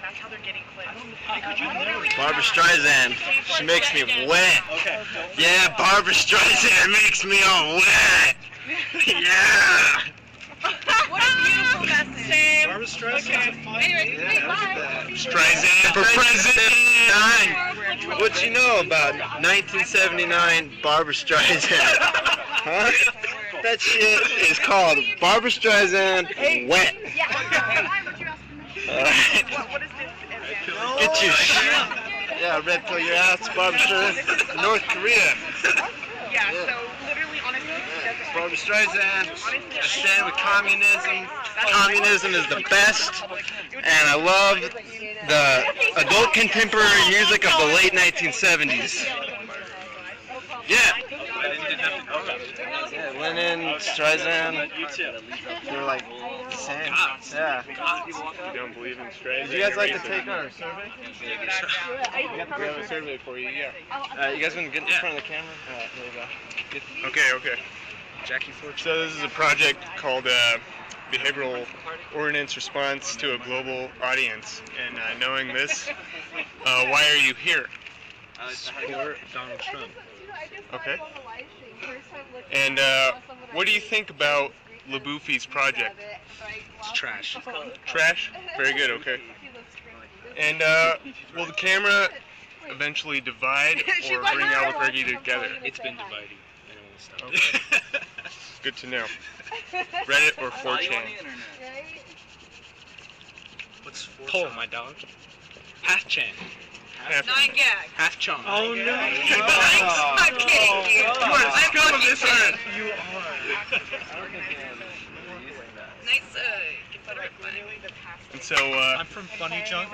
That's how they're getting clips. Barbra Streisand. She makes me wet. Okay. Yeah, Barbra Streisand makes me all wet. Yeah. What a beautiful message. Same. Barbra Streisand. Anyway, bye. Streisand for president. What you know about 1979 Barbra Streisand? Huh? That shit is called Barbra Streisand Wet. Alright. What is this? Get your shit. Yeah, red pill your ass, Barbra Streisand. North Korea. Yeah, so literally, honestly, Barbra Streisand. I stand with communism. Communism is the best. And I love the adult contemporary music of the late 1970s. Yeah. Yeah, Lennon, Streisand. They're like the same. Yeah. You don't believe in Streisand? Would you guys like to take our survey? We have a survey for you, yeah. You guys want to get in front of the camera? Alright, there you go. Okay. Jackie Fortune. So this is a project called Behavioral Ordinance Response to a Global Audience. And knowing this, why are you here? Support Donald Trump. Okay. And what do you think about LaBouffi's project? It's trash. Trash? Very good, okay. And will the camera eventually divide or bring Albuquerque together? It's been dividing. And it won't stop. Okay. Good to know. Reddit or 4chan? What's Poll, my dog. Half chan. Half- Nine gag. Half chong. Oh no! I'm kidding you. You are the scum of this earth! You are. Nice Confederate flag. And so, I'm from Funny Junk.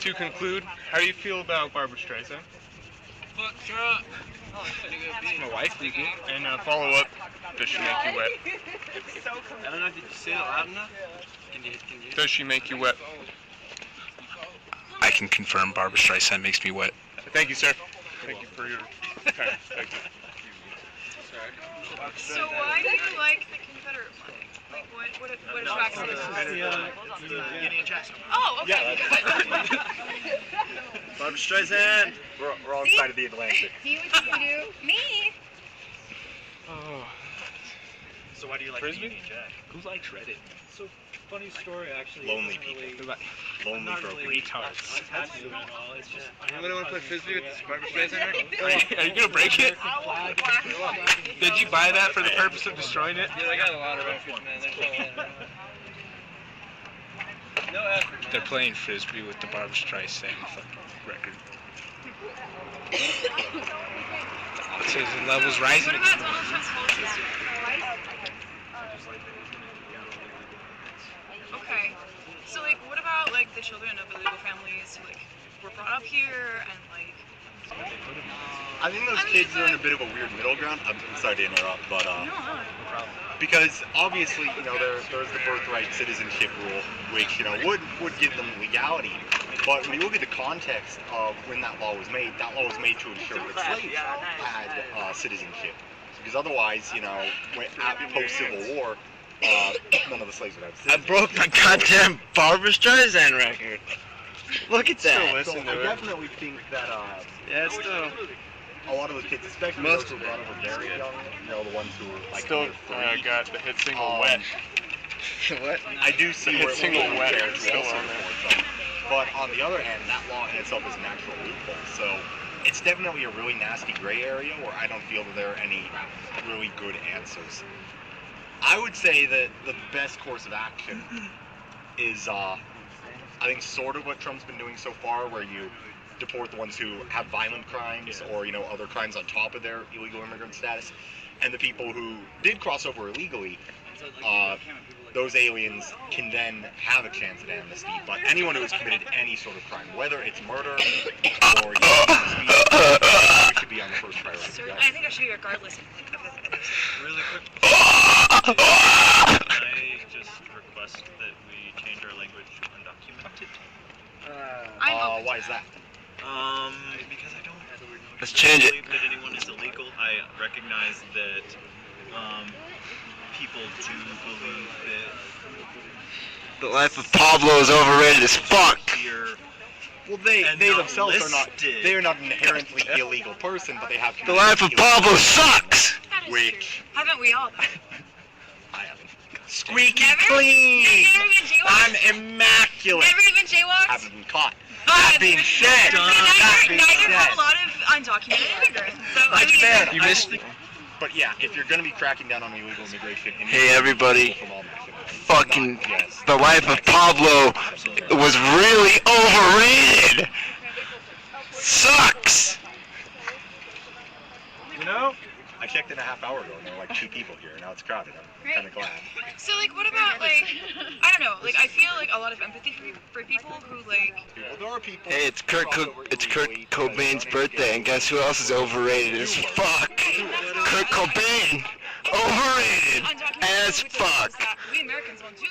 to conclude, how do you feel about Barbra Streisand? Fuck Trump. My wife, did you? And follow up, does she make you wet? I don't know. Did you say it loud enough? Can you? Does she make you wet? I can confirm Barbra Streisand makes me wet. Thank you, sir. Thank you for your time. Thank you. So why do you like the Confederate flag? Like what attracts you? Oh, okay. Barbra Streisand. We're on the side of the Atlantic. See what you do? Me. Oh. So why do you like Frisbee? Union Jack? Who likes Reddit? So, funny story actually. Lonely people. Lonely broken. Retards. Anybody want to play Frisbee with this Barbra Streisand record? Are you going to break it? Did you buy that for the purpose of destroying it? Yeah, I got a lot of records, man. No effort. They're playing Frisbee with the Barbra Streisand fucking record. The autism levels rising. What about Donald Trump's policies? Okay. So like, what about like the children of illegal families who like were brought up here and like? I think those kids are in a bit of a weird middle ground. I'm sorry to interrupt, but No. because obviously, there's the birthright citizenship rule, which would give them legality. But when you look at the context of when that law was made to ensure that slaves had citizenship. Because otherwise, post-Civil War, none of the slaves would have I citizenship. broke my goddamn Barbra Streisand record. Look at Still that. listen So I to it. definitely think that Yeah, still. a lot of those kids, especially Most those who of were brought up very young, the ones who were like Still under three, got the hit single Wet. What? I do see The where hit single it Wet there is to still also on there. support them. But on the other hand, that law in itself is an actual loophole. So it's definitely a really nasty gray area where I don't feel that there are any really good answers. I would say that the best course of action is, I think, sort of what Trump's been doing so far, where you deport the ones who have violent crimes or, other crimes on top of their illegal immigrant status. And the people who did cross over illegally, those aliens can then have a chance at amnesty. But anyone who has committed any sort of crime, whether it's murder or we should be on the first priority. So I think I should be regardless of this. Really quick. I just request that we change our language to undocumented. Why is that? Because I don't Let's change it. believe that anyone is illegal. I recognize that people do believe that The life of Pablo is overrated as fuck. here Well, they and not themselves are not. listed. They are not an inherently illegal person, but they have. The life of Pablo sucks. Which Haven't we all? I haven't. Squeaky Never? clean. Never even jaywalked? I'm immaculate. Never even jaywalked? Haven't been caught. That being said, Neither have a lot of undocumented immigrants. So, I That's mean, fair. You missed it. But yeah, if you're gonna be cracking down on illegal immigration, Hey, everybody. from all nationalities. fucking Yes. the life of Pablo was really overrated. Sucks. You know? I checked in a half hour ago, and there were like 2 people here. Now it's crowded. I'm kind of glad. so like, what about like, I don't know, like I feel like a lot of empathy for people who like. There are people. Hey, it's Kurt Cobain's birthday, and guess who else is overrated as fuck? Kurt Cobain, overrated as fuck. We Americans won't do.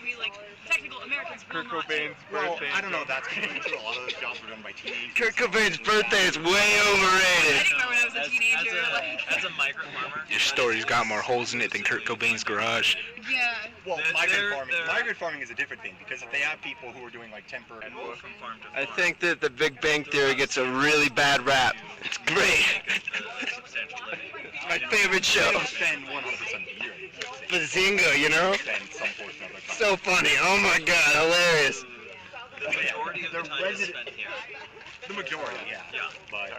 We like technical Americans. Kurt will not do. Cobain's Well, birthday. I don't know. That's completely true. A lot of those jobs were done by teenagers. Kurt Cobain's birthday is way I overrated. didn't remember when I was a teenager. As a migrant farmer, Your story's got more holes in it than Kurt Cobain's garage. Yeah. Well, They're- migrant they're- farming is a different thing because if they have people who are doing like temporary and move from farm to I farm. think that the Big Bang Theory gets a really bad rap. It's great. Substantial living. It's my favorite show. they don't spend 100% of the year. Bazinga, you know? Spend some portion of their time. So funny. Oh my god, hilarious. The majority of the They're time is resident- spent here. The majority, yeah. Yeah. But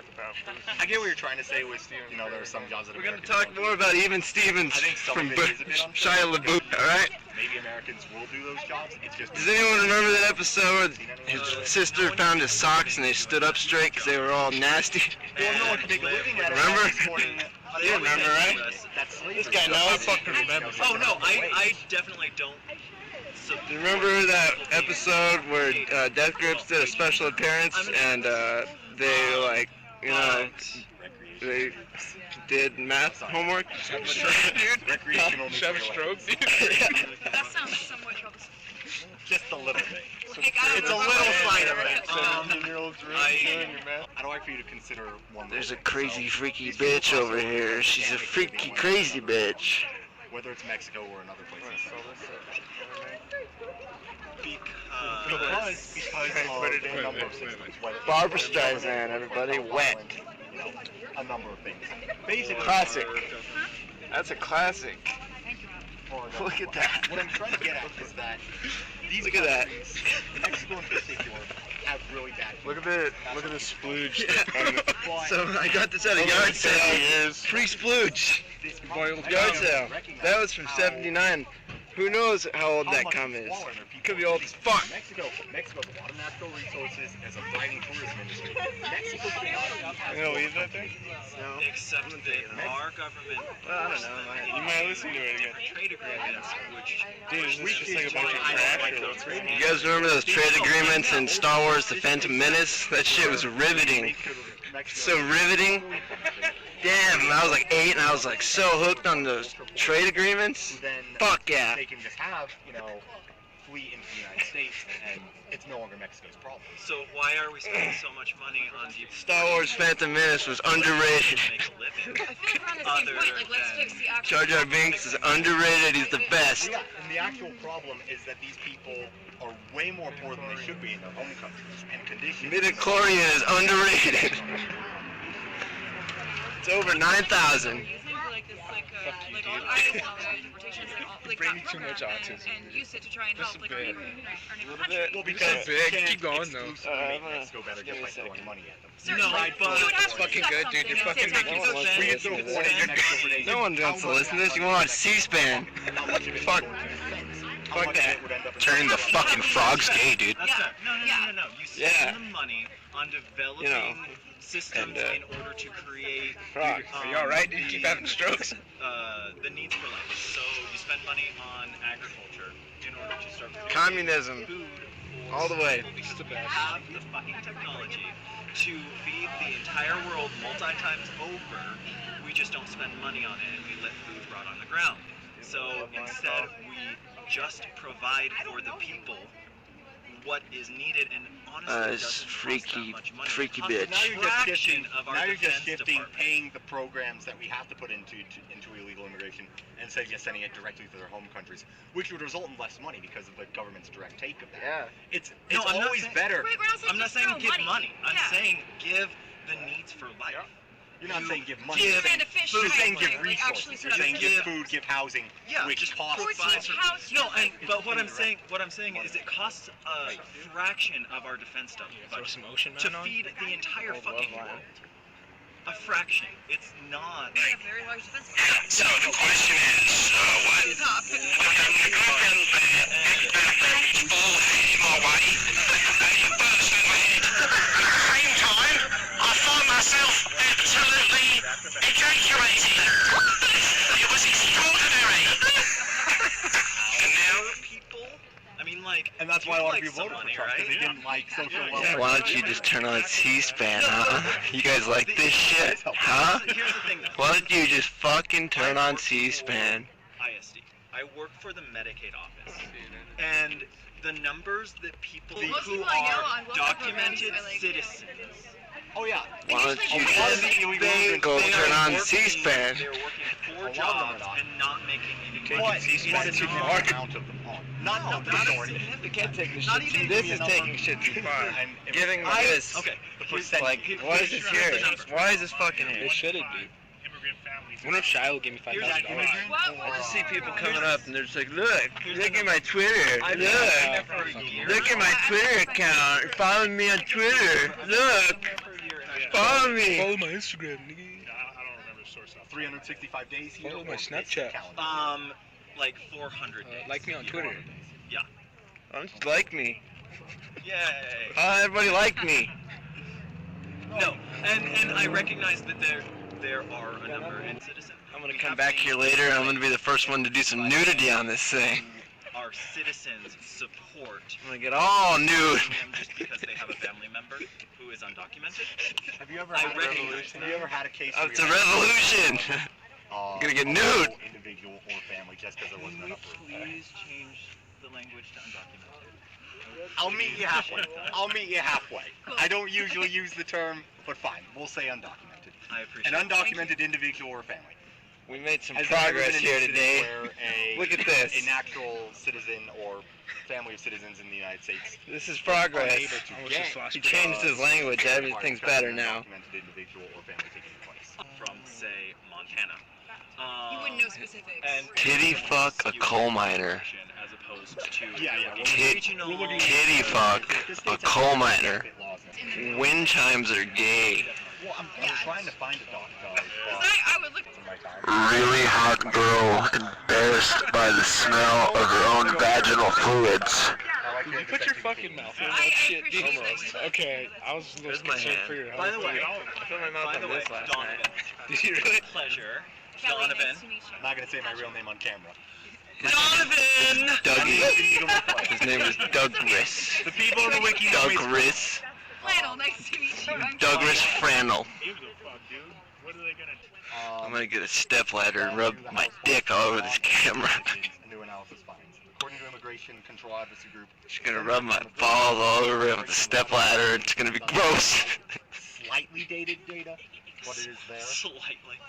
I get what you're trying to say with, you know, there are some jobs that We're gonna Americans talk don't do. more about Even Stevens I think some from of it is a bit unfair. Shia LaBeouf, alright? Maybe Americans will do those jobs. It's just. Does anyone remember that episode where his sister found his socks and they stood up straight because they were all nasty? Well, no one can make a living at it. Remember? Exporting- You remember, right? That's slavery. This guy knows. I fucking remember. Oh no, I definitely don't. So, Do you remember that episode where Death Grips did a special appearance and they like, you know, they did math homework? Recreational Have a stroke, dude. That sounds somewhat troublesome. Just a little bit. Like, I don't It's a know little about side of it. it. 17-year-olds doing your math. I'd like for you to consider one. There's a little thing. crazy So, freaky these people bitch over cross here. She's a organically, freaky they crazy want- bitch. Whether it's Mexico or another place. Because of a number of systems. whether it's Barbra government, Streisand, everybody, or wet. you know, a number of things. Basically, Classic. That's a classic. or Look at that. What I'm trying to get at is that these Look at that. countries, Mexico in particular, have really bad. Look at the splooge. But So I got this at a yard sale. Free splooge. this Boiled Yard down. sale. That was from '79. Who knows how old how that much cum is? smaller their people Could be old as fuck. Mexico has a lot of natural resources as a thriving tourism industry. Mexico cannot have You gonna leave that there? No. except that our government Well, I don't know. You might listen to it again. trade agreements, which Dude, is this just like a bunch of trash or what's going on? You guys remember those trade agreements in Star Wars: The Phantom Menace? That shit was riveting. So riveting. Damn, I was like 8 and I was like so hooked on those trade agreements. Then Fuck yeah. they can just have, you know, fleet into the United States, and it's no longer Mexico's problem. so why are we spending so much money on the Star Wars: Phantom Menace was underrated. make a living? I feel like we're on the same point. Like, let's fix the actual. Jar Jar Binks is underrated. He's the best. Yeah, and the actual problem is that these people are way more poor than they should be in their home countries, and conditions. Midichlorian is underrated. It's over 9,000. Like all eyes and all the interpretations and all like Bring that too much program autism, and dude. use it to try and Just help a like our bit. neighbor, our neighbor Little country. bit. Well, because big. you can't Keep going, though. exclusively make I'm gonna- Mexico better give just me by a second. throwing money at them. Certainly, No, you but would have it's to fucking discuss good, dude. something You're and fucking sit down making and us discuss We it. have to afford it next over days. No one wants to listen to this. You want to watch C-SPAN. Fuck. Fuck that. Turning the fucking frogs gay, dude. That's Yeah, right. No. You spend Yeah. the money on developing You know, systems and, in order to create Frog. Are you alright? Did you keep having strokes? the needs for life. So you spend money on agriculture in order to start producing Communism. food for All the way. people, because we have the fucking technology to feed the entire world multi times over. We just don't spend money on it and we let food rot on the ground. So instead we just provide for the people what is needed, and honestly, it It's doesn't freaky- cost that much money. freaky It costs a bitch. Now you're just fraction shifting. of our Now you're just defense shifting, department. paying the programs that we have to put into illegal immigration instead of just sending it directly to their home countries, which would result in less money because of the government's direct take of that. Yeah. It's No, I'm not always saying- better. Wait, we're not saying I'm not just saying throw give money. I'm Yeah. saying give the needs for life. You're not saying give money. give You're saying, and a fish you're type saying thing, give like, actually resources. sort You're of saying give give- food, give housing, Yeah, which just costs Or five. teach how to No, like, but what I'm saying is it costs a fraction of our defense Throw budget some Ocean to Man on. feed the entire fucking world. A fraction. It's not. we have very large defense. So the question is, what? I find myself absolutely ejaculating. It was extraordinary. And now, People, I mean, like, And that's you why a lot of like people voted for somebody, Trump, because right? they didn't like social Yeah. welfare. Why don't you just turn on C-SPAN, huh? You guys like this shit, huh? Here's the thing, though. Why don't you just fucking turn on C-SPAN? ISD. I work for the Medicaid office, and the numbers that people Well, most who people I know are on welfare programs documented are, like, citizens. Oh yeah. Why don't you A lot of just the illegal They, immigrants go they turn are on working- C-SPAN? They're working A lot four of them are jobs not. and not making any Taking money. But C-SPAN it's too a far. amount of them. Not No, the not majority. insignificant. take this Not shit even- too. This is taking shit too far. And if Giving I- this, Okay. the percentage. like, why is this here? Why is this fucking They here? should it be. What if Shiloh gave me $5,000? What? I just see people coming up and they're just like, look at my Twitter, I've been working there for a year. look at my Twitter account, follow me on Twitter, look, follow me. Follow my Instagram, nigga. 365 days here. Follow my or it's Snapchat. calendar. Like 400 days. Like me on Twitter. Don't like me. Yay. Everybody like me. No, and I recognize that there are a number of citizens. I'm gonna come back here later and I'm gonna be the first one to do some nudity on this thing. Our citizens support I'm gonna get all nude. them just because they have a family member who is undocumented. Have you ever I had recognize Have you ever had a case? Oh, where it's you a had revolution. Gonna get a nude. local individual or family just because there wasn't Can we enough room? please change the language to undocumented? I'll meet you halfway. I'll meet you halfway. I don't usually use the term, but fine. We'll say undocumented. I appreciate An undocumented individual or family. We made some Has there ever progress been an here incident today. where a, Look at this. a natural citizen or family of citizens in the United States This is progress. unable to Almost get just lost He changed his language. Everything's better now. undocumented individual or family taking place. from, say, Montana. You wouldn't know specifics. And Titty fuck a coal miner. As opposed to Yeah, yeah. regional. Titty fuck a coal miner. Wind chimes are gay. Well, I'm trying to find a dog. I would look. Really hot girl embarrassed by the smell of her own vaginal fluids. Put your fucking mouth on I that shit, appreciate dude. that. Okay, I was a little There's my concerned hand. for your health. By the way, I put my mouth by on the way, this last Donovan. night. Did you really? Pleasure. Kelly, Donovan. nice to meet you. I'm not gonna say my real name on camera. Donovan! Dougie. His name is Douglas. The people in the wiki know me. Douglas. Flannel, nice to meet you. I'm Douglas Frannel. What are they gonna I'm gonna get a stepladder and rub my dick all over this camera. A new analysis finds. According to Immigration Control Advocacy Group, She's gonna rub my balls all over it with a stepladder. It's gonna be gross. slightly dated data, but it is there. Slightly.